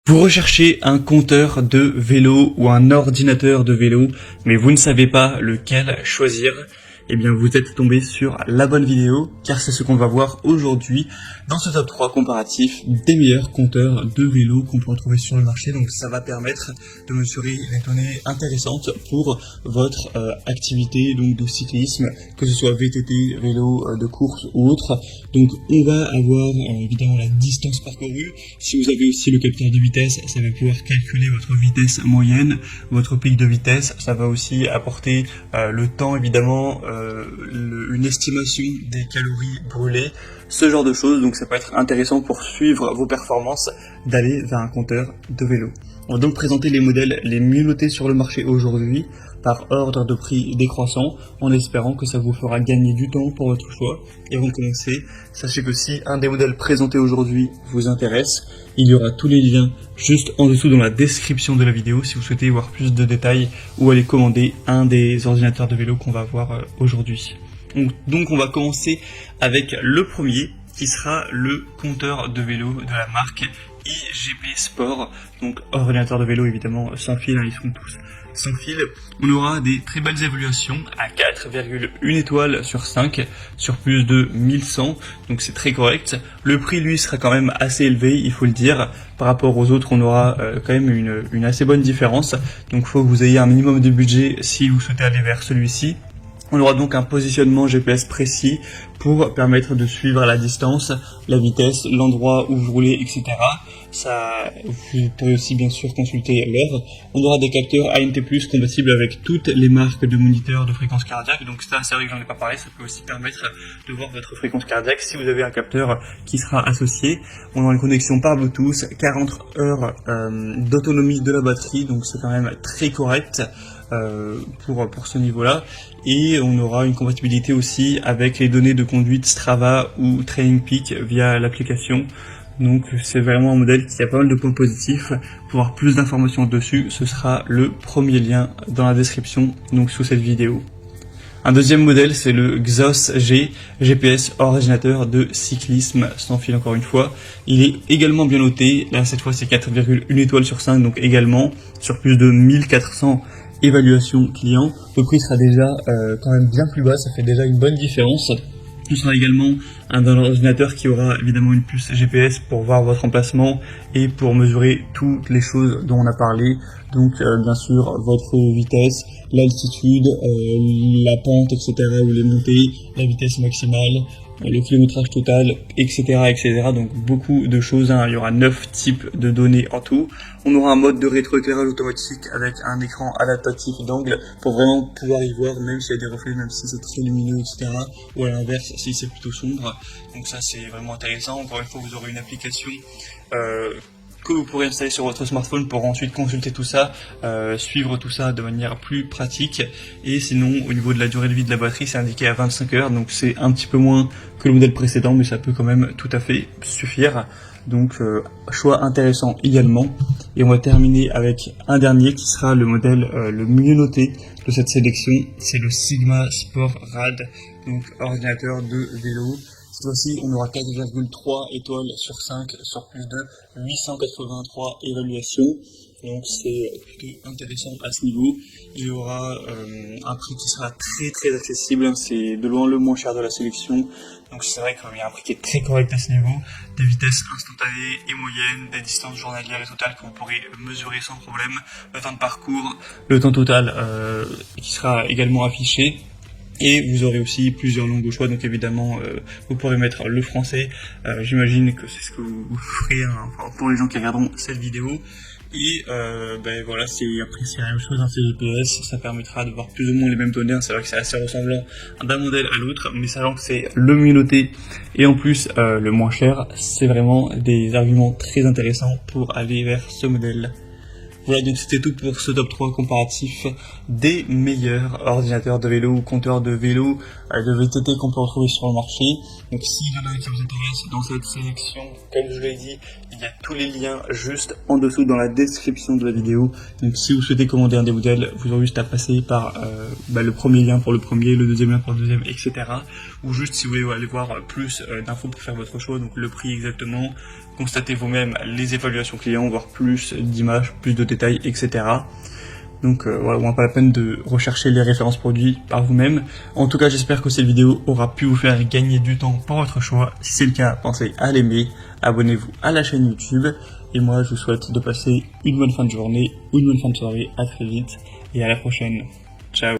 Vous recherchez un compteur de vélo ou un ordinateur de vélo, mais vous ne savez pas lequel choisir. Eh bien, vous êtes tombé sur la bonne vidéo, car c'est ce qu'on va voir aujourd'hui dans ce top 3 comparatif des meilleurs compteurs de vélo qu'on peut retrouver sur le marché. Donc, ça va permettre de mesurer les données intéressantes pour votre activité donc de cyclisme, que ce soit VTT, vélo de course ou autre. Donc, on va avoir évidemment la distance parcourue. Si vous avez aussi le capteur de vitesse, ça va pouvoir calculer votre vitesse moyenne, votre pic de vitesse. Ça va aussi apporter le temps évidemment, une estimation des calories brûlées, ce genre de choses. Donc ça peut être intéressant pour suivre vos performances d'aller vers un compteur de vélo. On va donc présenter les modèles les mieux notés sur le marché aujourd'hui par ordre de prix décroissant, en espérant que ça vous fera gagner du temps pour votre choix. Et avant de commencer, sachez que si un des modèles présentés aujourd'hui vous intéresse, il y aura tous les liens juste en dessous dans la description de la vidéo si vous souhaitez voir plus de détails ou aller commander un des ordinateurs de vélo qu'on va voir aujourd'hui. Donc on va commencer avec le premier qui sera le compteur de vélo de la marque IGP Sport, donc ordinateur de vélo évidemment sans fil, ils sont tous sans fil. On aura des très belles évaluations à 4,1 étoiles sur 5 sur plus de 1100, donc c'est très correct. Le prix lui sera quand même assez élevé, il faut le dire. Par rapport aux autres, on aura quand même une assez bonne différence, donc il faut que vous ayez un minimum de budget si vous souhaitez aller vers celui-ci. On aura donc un positionnement GPS précis pour permettre de suivre la distance, la vitesse, l'endroit où vous roulez, etc. Vous pourrez aussi bien sûr consulter l'heure. On aura des capteurs ANT+, compatibles avec toutes les marques de moniteurs de fréquence cardiaque. Donc ça, c'est vrai que j'en ai pas parlé, ça peut aussi permettre de voir votre fréquence cardiaque si vous avez un capteur qui sera associé. On aura une connexion par Bluetooth, 40 heures d'autonomie de la batterie, donc c'est quand même très correct. Pour ce niveau-là, et on aura une compatibilité aussi avec les données de conduite Strava ou Training Peak via l'application. Donc c'est vraiment un modèle qui a pas mal de points positifs. Pour avoir plus d'informations dessus, ce sera le premier lien dans la description, donc sous cette vidéo. Un deuxième modèle, c'est le Xos G, GPS ordinateur de cyclisme sans fil encore une fois. Il est également bien noté, là cette fois c'est 4,1 étoiles sur 5, donc également sur plus de 1400 évaluation client. Le prix sera déjà quand même bien plus bas, ça fait déjà une bonne différence. Ce sera également un ordinateur qui aura évidemment une puce GPS pour voir votre emplacement et pour mesurer toutes les choses dont on a parlé. Donc bien sûr votre vitesse, l'altitude, la pente, etc. ou les montées, la vitesse maximale, le kilométrage total, etc., etc. Donc beaucoup de choses, hein. Il y aura 9 types de données en tout. On aura un mode de rétroéclairage automatique avec un écran adaptatif d'angle pour vraiment pouvoir y voir, même s'il y a des reflets, même si c'est très lumineux, etc. Ou à l'inverse, si c'est plutôt sombre. Donc ça, c'est vraiment intéressant. Encore une fois, vous aurez une application que vous pourrez installer sur votre smartphone pour ensuite consulter tout ça, suivre tout ça de manière plus pratique. Et sinon, au niveau de la durée de vie de la batterie, c'est indiqué à 25 heures, donc c'est un petit peu moins que le modèle précédent, mais ça peut quand même tout à fait suffire. Donc choix intéressant également. Et on va terminer avec un dernier qui sera le modèle le mieux noté de cette sélection, c'est le Sigma Sport Rad, donc ordinateur de vélo. Cette fois-ci, on aura 4,3 étoiles sur 5 sur plus de 883 évaluations. Donc c'est plutôt intéressant à ce niveau. Il y aura un prix qui sera très très accessible. C'est de loin le moins cher de la sélection. Donc c'est vrai qu'il y a un prix qui est très correct à ce niveau. Des vitesses instantanées et moyennes, des distances journalières et totales que vous pourrez mesurer sans problème. Le temps de parcours, le temps total qui sera également affiché. Et vous aurez aussi plusieurs langues au choix, donc évidemment vous pourrez mettre le français, j'imagine que c'est ce que vous ferez enfin, pour les gens qui regarderont cette vidéo. Et voilà, c'est la même chose, hein, c'est GPS, ça permettra de voir plus ou moins les mêmes données, hein. C'est vrai que c'est assez ressemblant d'un modèle à l'autre, mais sachant que c'est le mieux noté et en plus le moins cher, c'est vraiment des arguments très intéressants pour aller vers ce modèle. Voilà, donc c'était tout pour ce top 3 comparatif des meilleurs ordinateurs de vélo ou compteurs de vélo de VTT qu'on peut retrouver sur le marché. Donc s'il y en a un qui vous intéresse dans cette sélection, comme je vous l'ai dit, il y a tous les liens juste en dessous dans la description de la vidéo. Donc si vous souhaitez commander un des modèles, vous aurez juste à passer par le premier lien pour le premier, le deuxième lien pour le deuxième, etc. Ou juste si vous voulez aller voir plus d'infos pour faire votre choix, donc le prix exactement, constatez vous-même les évaluations clients, voir plus d'images, plus de détails, etc. Donc voilà, on n'a pas la peine de rechercher les références produits par vous-même. En tout cas, j'espère que cette vidéo aura pu vous faire gagner du temps pour votre choix. Si c'est le cas, pensez à l'aimer, abonnez-vous à la chaîne YouTube. Et moi, je vous souhaite de passer une bonne fin de journée ou une bonne fin de soirée. À très vite et à la prochaine.